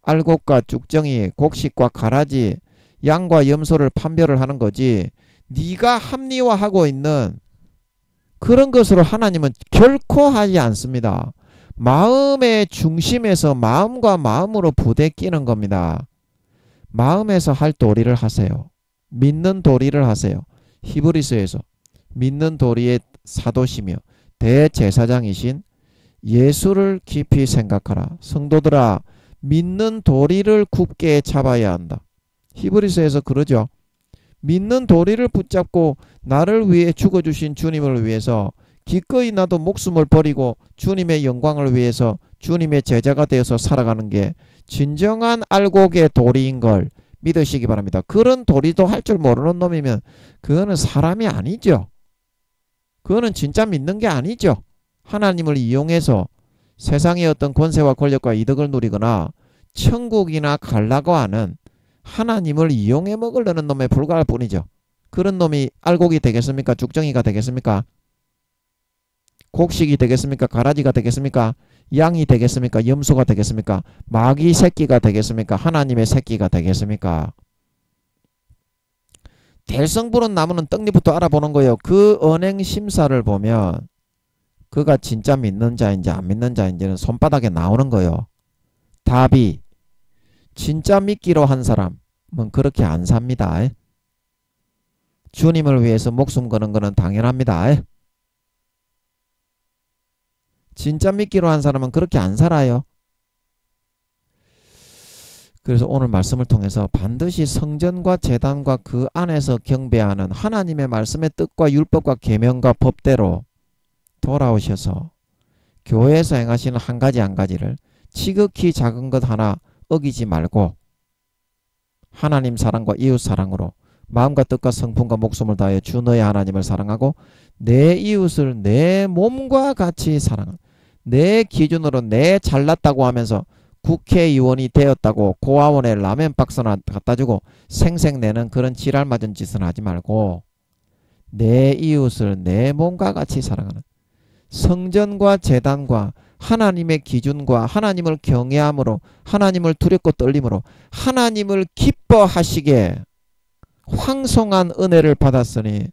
알곡과 쭉정이, 곡식과 가라지, 양과 염소를 판별을 하는 거지. 네가 합리화하고 있는 그런 것으로 하나님은 결코 하지 않습니다. 마음의 중심에서 마음과 마음으로 부대끼는 겁니다. 마음에서 할 도리를 하세요. 믿는 도리를 하세요. 히브리서에서 믿는 도리의 사도시며 대제사장이신 예수를 깊이 생각하라. 성도들아, 믿는 도리를 굳게 잡아야 한다. 히브리서에서 그러죠. 믿는 도리를 붙잡고 나를 위해 죽어주신 주님을 위해서 기꺼이 나도 목숨을 버리고 주님의 영광을 위해서 주님의 제자가 되어서 살아가는 게 진정한 알곡의 도리인 걸 믿으시기 바랍니다. 그런 도리도 할 줄 모르는 놈이면 그거는 사람이 아니죠. 그거는 진짜 믿는 게 아니죠. 하나님을 이용해서 세상의 어떤 권세와 권력과 이득을 누리거나 천국이나 가려고 하는 하나님을 이용해 먹으려는 놈에 불과할 뿐이죠. 그런 놈이 알곡이 되겠습니까? 죽정이가 되겠습니까? 곡식이 되겠습니까? 가라지가 되겠습니까? 양이 되겠습니까? 염소가 되겠습니까? 마귀 새끼가 되겠습니까? 하나님의 새끼가 되겠습니까? 될성부른 나무는 떡잎부터 알아보는 거예요. 그 언행 심사를 보면 그가 진짜 믿는 자인지 안 믿는 자인지는 손바닥에 나오는 거예요. 답이 진짜 믿기로 한 사람은 그렇게 안 삽니다. 주님을 위해서 목숨 거는 거는 당연합니다. 진짜 믿기로 한 사람은 그렇게 안 살아요. 그래서 오늘 말씀을 통해서 반드시 성전과 제단과 그 안에서 경배하는 하나님의 말씀의 뜻과 율법과 계명과 법대로 돌아오셔서 교회에서 행하시는 한 가지 한 가지를 지극히 작은 것 하나 어기지 말고 하나님 사랑과 이웃 사랑으로 마음과 뜻과 성품과 목숨을 다하여 주 너의 하나님을 사랑하고 내 이웃을 내 몸과 같이 사랑하는, 내 기준으로 내 잘났다고 하면서 국회의원이 되었다고 고아원에 라면 박스나 갖다주고 생색내는 그런 지랄 맞은 짓은 하지 말고 내 이웃을 내 몸과 같이 사랑하는, 성전과 제단과 하나님의 기준과 하나님을 경외함으로 하나님을 두렵고 떨림으로 하나님을 기뻐하시게 황송한 은혜를 받았으니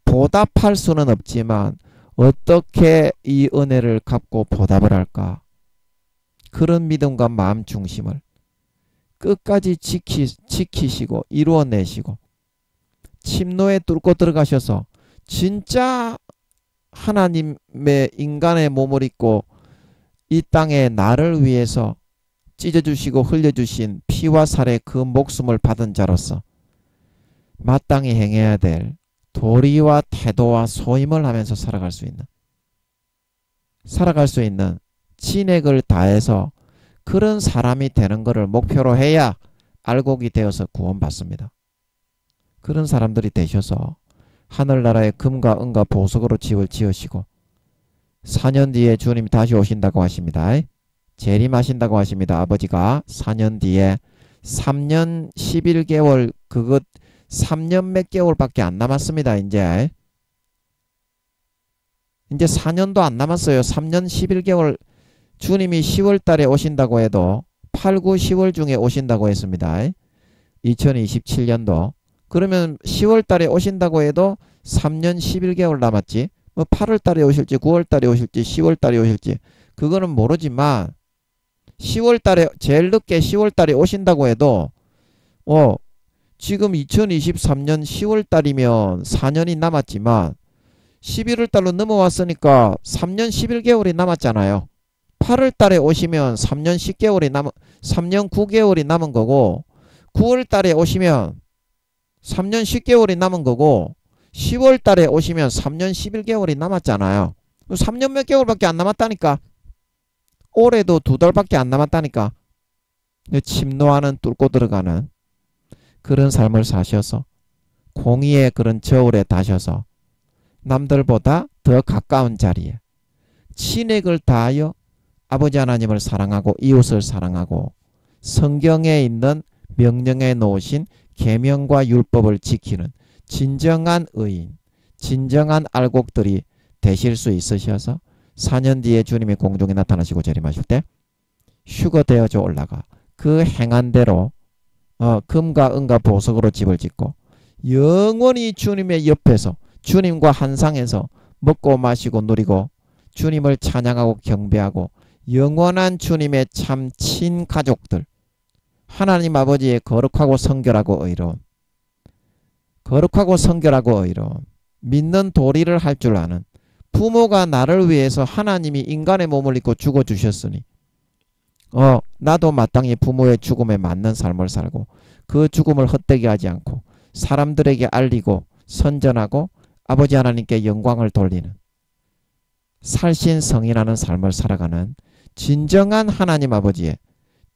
보답할 수는 없지만 어떻게 이 은혜를 갚고 보답을 할까? 그런 믿음과 마음 중심을 끝까지 지키시고 이루어내시고 침노에 뚫고 들어가셔서 진짜 하나님의 인간의 몸을 입고 이 땅에 나를 위해서 찢어주시고 흘려주신 피와 살의 그 목숨을 받은 자로서 마땅히 행해야 될 도리와 태도와 소임을 하면서 살아갈 수 있는 진액을 다해서 그런 사람이 되는 것을 목표로 해야 알곡이 되어서 구원받습니다. 그런 사람들이 되셔서 하늘나라의 금과 은과 보석으로 집을 지으시고 4년 뒤에 주님이 다시 오신다고 하십니다. 재림하신다고 하십니다. 아버지가 4년 뒤에 3년 11개월 그것 3년 몇 개월밖에 안 남았습니다. 이제 4년도 안 남았어요. 3년 11개월. 주님이 10월 달에 오신다고 해도 8, 9, 10월 중에 오신다고 했습니다. 2027년도. 그러면 10월 달에 오신다고 해도 3년 11개월 남았지. 뭐 8월 달에 오실지 9월 달에 오실지 10월 달에 오실지 그거는 모르지만 10월달에 제일 늦게 10월달에 오신다고 해도 지금 2023년 10월달이면 4년이 남았지만 11월달로 넘어왔으니까 3년 11개월이 남았잖아요. 8월달에 오시면 3년 9개월이 남은 거고 9월달에 오시면 3년 10개월이 남은 거고 10월달에 오시면 3년 11개월이 남았잖아요. 3년 몇 개월밖에 안 남았다니까. 올해도 2달밖에 안 남았다니까. 침노하는 뚫고 들어가는 그런 삶을 사셔서 공의의 그런 저울에 다셔서 남들보다 더 가까운 자리에 친액을 다하여 아버지 하나님을 사랑하고 이웃을 사랑하고 성경에 있는 명령에 놓으신 계명과 율법을 지키는 진정한 의인, 진정한 알곡들이 되실 수 있으셔서 4년 뒤에 주님이 공중에 나타나시고 재림하실 때 휴거되어져 올라가 그 행한 대로 금과 은과 보석으로 집을 짓고 영원히 주님의 옆에서 주님과 한상에서 먹고 마시고 누리고 주님을 찬양하고 경배하고 영원한 주님의 참 친가족들, 하나님 아버지의 거룩하고 성결하고 의로운 믿는 도리를 할 줄 아는 부모가 나를 위해서 하나님이 인간의 몸을 입고 죽어주셨으니 나도 마땅히 부모의 죽음에 맞는 삶을 살고 그 죽음을 헛되게 하지 않고 사람들에게 알리고 선전하고 아버지 하나님께 영광을 돌리는 살신 성인하는 삶을 살아가는 진정한 하나님 아버지의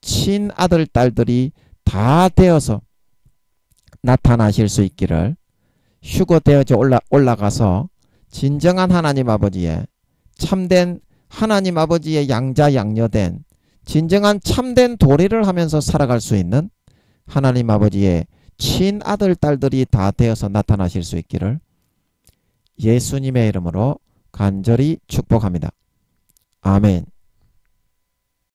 친아들 딸들이 다 되어서 나타나실 수 있기를 휴거되어져 올라가서 진정한 하나님 아버지의 참된 하나님 아버지의 양자 양녀된 진정한 참된 도리를 하면서 살아갈 수 있는 하나님 아버지의 친아들 딸들이 다 되어서 나타나실 수 있기를 예수님의 이름으로 간절히 축복합니다. 아멘.